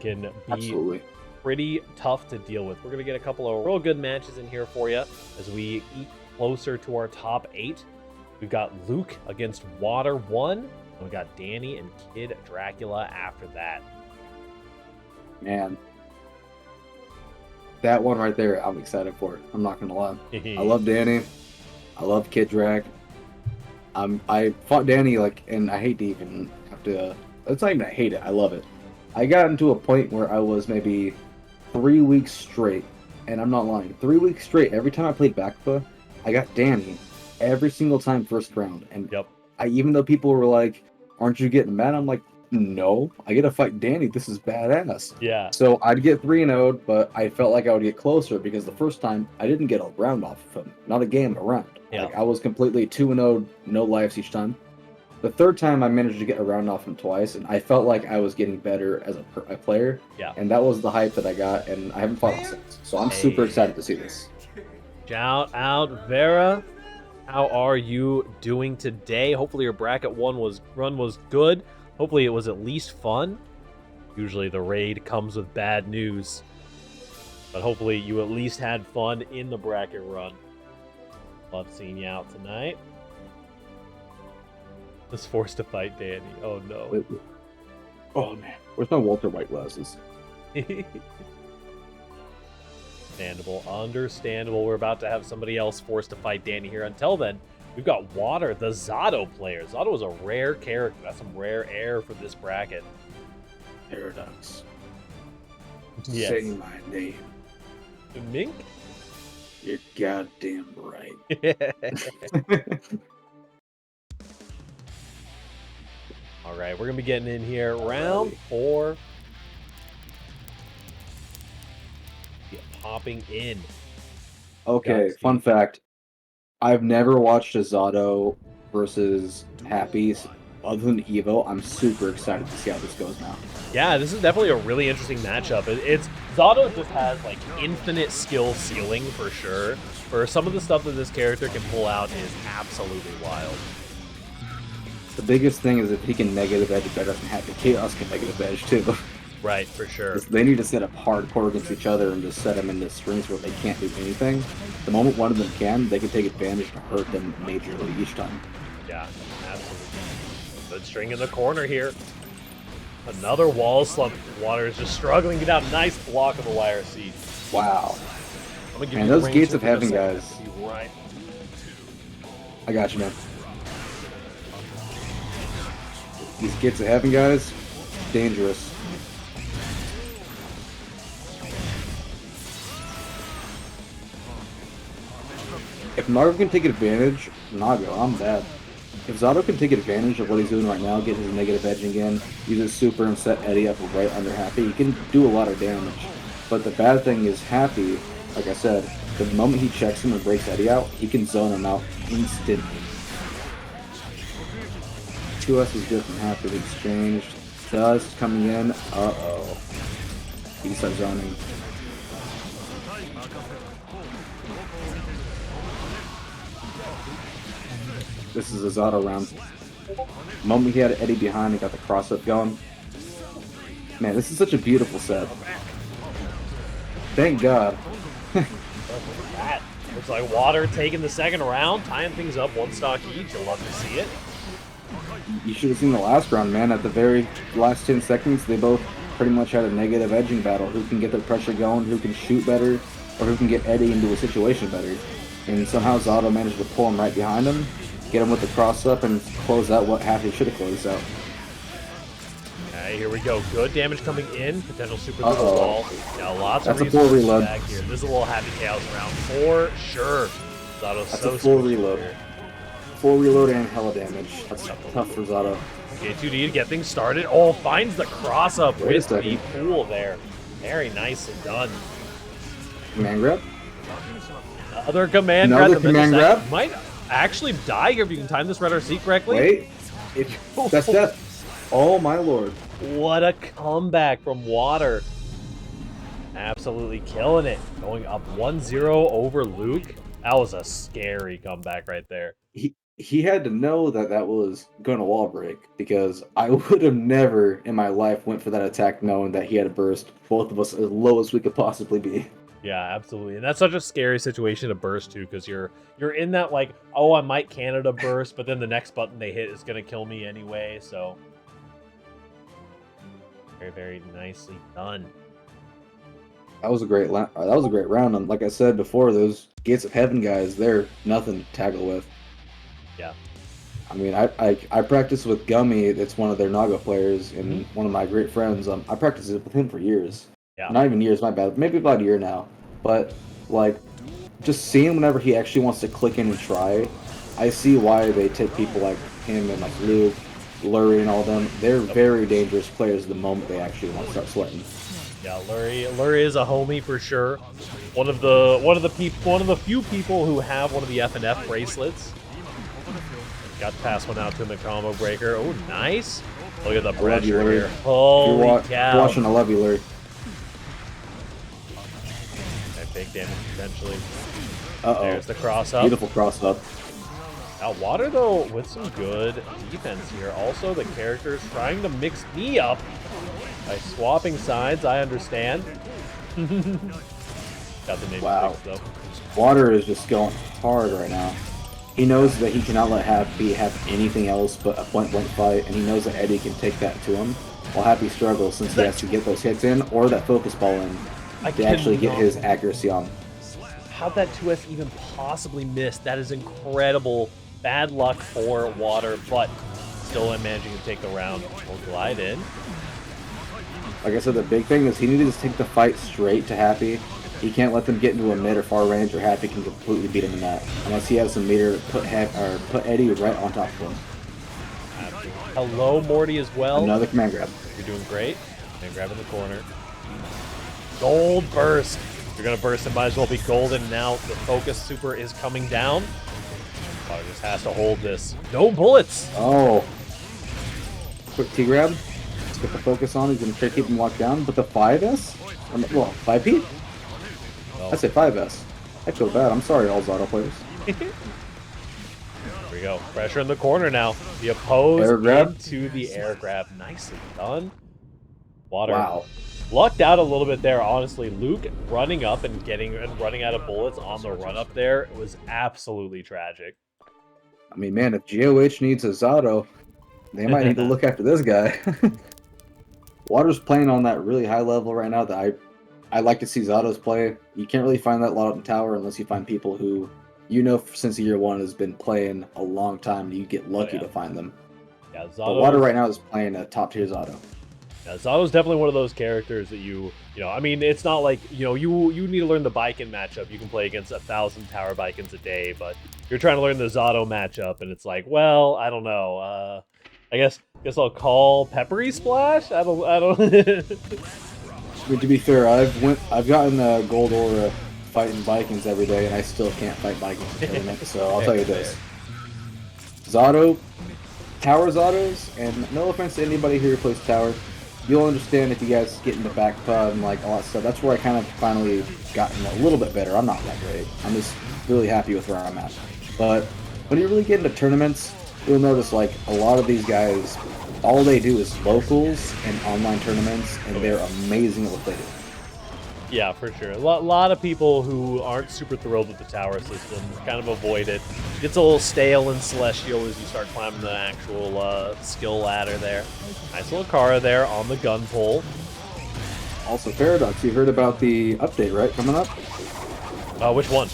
can be Absolutely pretty tough to deal with. We're going to get a couple of real good matches in here for you as we eat closer to our top 8. We've got Luke against Water-1, and we got Danny and Kid Dracula after that. Man. That one right there, I'm excited for it. I'm not gonna lie. I love Danny. I love Kid Drac. I fought Danny and I hate to even have to. It's not even I hate it. I love it. I got into a point where I was maybe 3 weeks straight, and I'm not lying. 3 weeks straight. Every time I played Bakufa, I got Danny every single time first round. And yep. Even though people were like, "Aren't you getting mad?" I'm like, no, I get to fight Danny. This is badass. Yeah. So I'd get 3-0'd, but I felt like I would get closer because the first time I didn't get a round off of him. Not a game, a round. Yeah. I was completely 2-0'd, no lives each time. The third time I managed to get a round off him twice, and I felt like I was getting better as a player. Yeah. And that was the hype that I got, and I haven't fought him since. So I'm super excited to see this. Shout out Vera. How are you doing today? Hopefully your bracket run was good. Hopefully it was at least fun. Usually the raid comes with bad news. But hopefully you at least had fun in the bracket run. Love seeing you out tonight. Was forced to fight Danny. Oh no. Wait. Oh man. Where's my Walter White glasses? Understandable. We're about to have somebody else forced to fight Danny here. Until then, we've got Water, the Zato player. Zato is a rare character. That's some rare air for this bracket. Pariahdox. Yes. Say my name. Mink? You're goddamn right. All right, we're going to be getting in here. Round 4. Popping in. Okay, fun fact. I've never watched a Zato versus Happy other than Evo. I'm super excited to see how this goes now. Yeah, this is definitely a really interesting matchup. It's Zato just has like infinite skill ceiling for sure. For some of the stuff that this character can pull out is absolutely wild. The biggest thing is if he can negative edge better than Happy, Chaos can negative edge too. Right, for sure. They need to set up hardcore against each other and just set them into strings where they can't do anything. The moment one of them can, they can take advantage to hurt them majorly each time. Yeah, absolutely. Good string in the corner here. Another wall slump. Water is just struggling to get out. Nice block of the wire seat. Wow. Man, those gates of heaven, guys. Right. I got you, man. These gates of heaven, guys, dangerous. If Nago can take advantage, I'm bad. If Zato can take advantage of what he's doing right now, get his negative edge again, use his super and set Eddie up right under Happy, he can do a lot of damage. But the bad thing is Happy, like I said, the moment he checks him and breaks Eddie out, he can zone him out instantly. 2S is good from Happy to exchange. Dust coming in. Uh-oh. He can start zoning. This is a Zato round. The moment he had Eddie behind, he got the cross-up going. Man, this is such a beautiful set. Thank God. Looks like Water taking the second round, tying things up one stock each. You'll love to see it. You should have seen the last round, man. At the very last 10 seconds, they both pretty much had a negative edging battle. Who can get the pressure going, who can shoot better, or who can get Eddie into a situation better. And somehow Zato managed to pull him right behind him, get him with the cross-up, and close out what Happy should have closed out. Okay, here we go. Good damage coming in. Potential super through the wall. Now lots of That's a full reload. back here. This is a little Happy Chaos round for sure. Zato's That's so a full squishy reload. here. Full reload and hella damage. That's tough for Zato. Okay, 2D to get things started. Oh, finds the cross-up Wait a with the second. pool there. Very nicely done. Command grab? Another command Another grab. command grab? Might actually die here if you can time this Red RC correctly. Wait. That's death. Oh my lord. What a comeback from Water. Absolutely killing it. Going up 1-0 over Luke. That was a scary comeback right there. He he had to know that that was going to wall break, because I would have never in my life went for that attack knowing that he had a burst. Both of us as low as we could possibly be. Yeah, absolutely. And that's such a scary situation to burst to, because you're in that like, oh, I might Canada burst, but then the next button they hit is gonna kill me anyway. So very, very nicely done. That was a great that was a great round. And like I said before, those Gates of Heaven guys, they're nothing to tackle with. Yeah. I mean, I practice with Gummy. That's one of their Naga players, and one of my great friends. I practiced with him for years. Yeah. Not even years, my bad. Maybe about a year now. But like, just seeing whenever he actually wants to click in and try, I see why they take people like him and like Luke, Lurie, and all them. They're very dangerous players the moment they actually want to start sweating. Yeah, Lurie is a homie for sure. One of the few people who have one of the F&F bracelets. Got to pass one out to him, the combo breaker. Oh, nice. Look at the pressure here. Holy cow. Watching, I love you, Lurie. That big damage potentially. Uh-oh. There's the cross up. Beautiful cross up. Now Water, though, with some good defense here. Also, the character's trying to mix me up by swapping sides. I understand. Got the name fixed, though. Water is just going hard right now. He knows that he cannot let Happy have anything else but a point-blank fight, and he knows that Eddie can take that to him. While Happy struggles since he has to get those hits in, or that focus ball in, to actually get his accuracy on. How'd that 2S even possibly miss? That is incredible. Bad luck for Water, but still managing to take the round. We'll glide in. Like I said, the big thing is he needed to take the fight straight to Happy. He can't let them get into a mid or far range, or Happy can completely beat him in that. Unless he has some meter to put Eddie right on top of him. Hello, Morty, as well. Another command grab. You're doing great. Command grab in the corner. Gold burst. If you're going to burst, it might as well be golden. Now the focus super is coming down. Water just has to hold this. No bullets. Oh. Quick T grab. Let's get the focus on. He's going to try to keep him locked down. But the 5S? Well, 5P? I say 5S. I feel bad. I'm sorry, all Zato players. Here we go. Pressure in the corner now. The opposed air grab into the air grab. Nicely done. Water. Wow. Lucked out a little bit there, honestly. Luke running up and running out of bullets on the run up there was absolutely tragic. I mean, man, if GOH needs a Zato, they might need to look after this guy. Water's playing on that really high level right now that I like to see Zatos play. You can't really find that a lot in Tower unless you find people who, since year one has been playing a long time. You get lucky to find them. Yeah, Zato. But Water right now is playing a top tier Zato. Yeah, Zato's definitely one of those characters that I mean, it's not like, you need to learn the Baiken matchup. You can play against 1,000 Tower Baikens a day, but you're trying to learn the Zato matchup, and it's like, well, I don't know. I guess I'll call Peppery Splash. I don't. But to be fair, I've gotten a gold aura fighting Vikings every day, and I still can't fight Vikings in tournament. So I'll tell you this: Zato, Tower Zatos, and no offense to anybody here who plays Tower, you'll understand if you guys get into back pub and like all that stuff. That's where I kind of finally gotten a little bit better. I'm not that great. I'm just really happy with where I'm at. But when you really get into tournaments, you'll notice like a lot of these guys, all they do is locals and online tournaments, and they're amazing at what they do. Yeah, for sure. A lot of people who aren't super thrilled with the tower system kind of avoid it. It gets a little stale and celestial as you start climbing the actual skill ladder there. Nice little Kara there on the gun pole. Also, Pariahdox, you heard about the update, right? Coming up? Which one?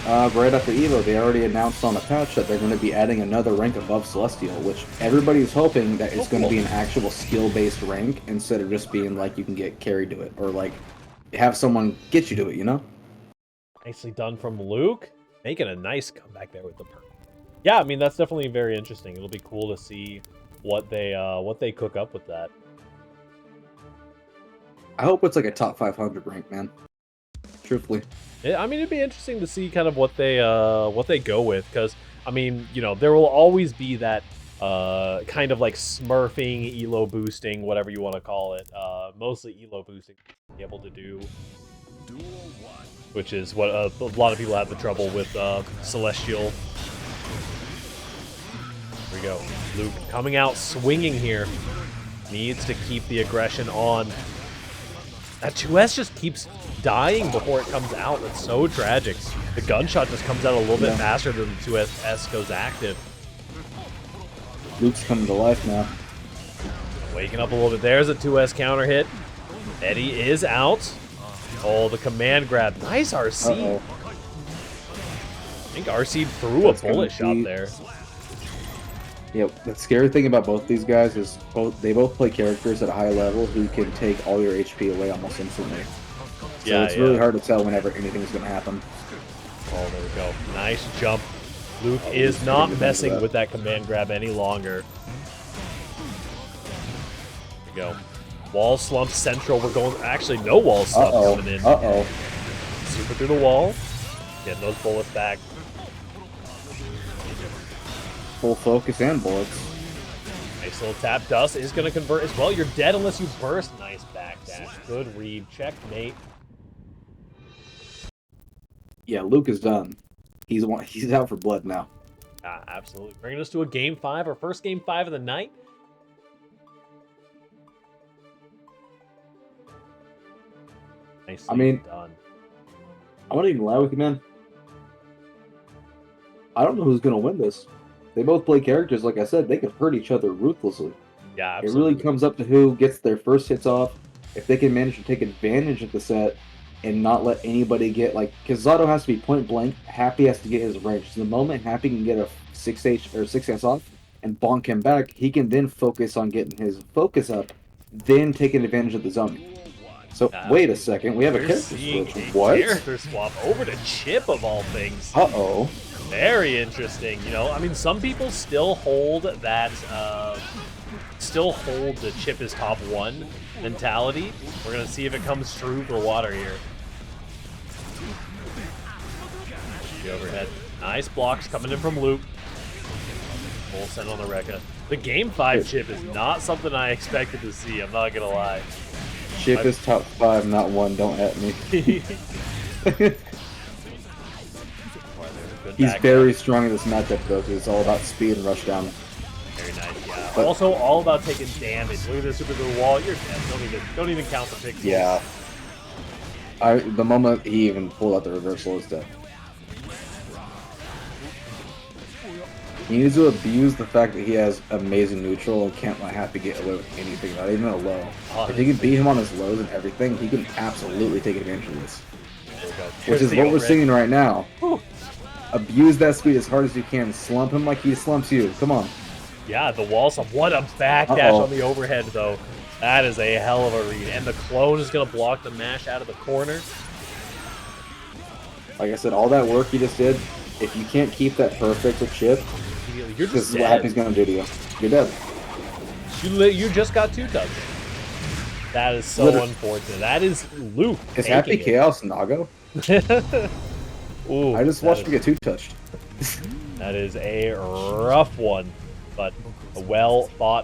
Right after EVO, they already announced on the patch that they're going to be adding another rank above Celestial, which everybody's hoping that it's going to be an actual skill-based rank instead of just being like you can get carried to it, or like have someone get you to it, Nicely done from Luke. Making a nice comeback there with the perk. Yeah, I mean, that's definitely very interesting. It'll be cool to see what they cook up with that. I hope it's like a top 500 rank, man. Truthfully. I mean, it'd be interesting to see kind of what they go with, because I mean, there will always be that kind of like smurfing, elo boosting, whatever you want to call it. Mostly elo boosting, be able to do, which is what a lot of people have the trouble with Celestial. Here we go. Luke coming out swinging here. Needs to keep the aggression on. That 2S just keeps dying before it comes out. That's so tragic. The gunshot just comes out a little bit faster than the 2S goes active. Luke's coming to life now. Waking up a little bit. There's a 2S counter hit. Eddie is out. Oh, the command grab. Nice RC. I think RC threw a bullet shot there. Yeah, the scary thing about both these guys is they both play characters at a high level who can take all your HP away almost instantly. So it's really hard to tell whenever anything's going to happen. Oh, there we go. Nice jump. Luke is not messing with that command grab any longer. There we go. Wall slump central. We're going. Actually, no wall slump coming in. Super through the wall. Getting those bullets back. Full focus and bullets. Nice little tap. Dust is going to convert as well. You're dead unless you burst. Nice backdash. Good read. Checkmate. Yeah, Luke is done. He's out for blood now. Absolutely. Bringing us to a game 5, our first game 5 of the night. Nicely done. I'm not even lie with you, man. I don't know who's going to win this. They both play characters, like I said, they can hurt each other ruthlessly. Yeah, absolutely. It really comes up to who gets their first hits off. If they can manage to take advantage of the set and not let anybody get, like, because Zato has to be point blank, Happy has to get his range. So the moment Happy can get a 6S off and bonk him back, he can then focus on getting his focus up, then taking advantage of the zoning. So, wait a second, we have a character switch. What? Character swap over to Chip, of all things. Uh-oh. Very interesting. You know, I mean, some people still hold that, the Chip is top 1 mentality. We're going to see if it comes true for Water here. The overhead. Nice blocks coming in from Luke. Full send on the Rekka. The game 5 Chip is not something I expected to see, I'm not going to lie. Chip is top 5, not 1. Don't at me. He's very strong in this matchup, though, because it's all about speed and rush down. Very nice, yeah. But also all about taking damage. Look at this super through the wall. You're dead. Don't even count the pixels. Yeah. The moment he even pulled out the reversal is dead. He needs to abuse the fact that he has amazing neutral and can't let Happy get away with anything, not even a low. If he can beat him on his lows and everything, he can absolutely take advantage of this. Which is what we're seeing right now. Abuse that speed as hard as you can. Slump him like he slumps you. Come on. Yeah, the wall slump. What a backdash on the overhead, though. That is a hell of a read. And the clone is going to block the mash out of the corner. Like I said, all that work you just did, if you can't keep that perfect with Chip, you're just this is what Happy's going to do to you. You're dead. You just got 2-touched. That is so unfortunate. That is Luke. Is Happy Chaos Nago? Ooh, I just watched him get 2-touched. That is a rough one, but a well-fought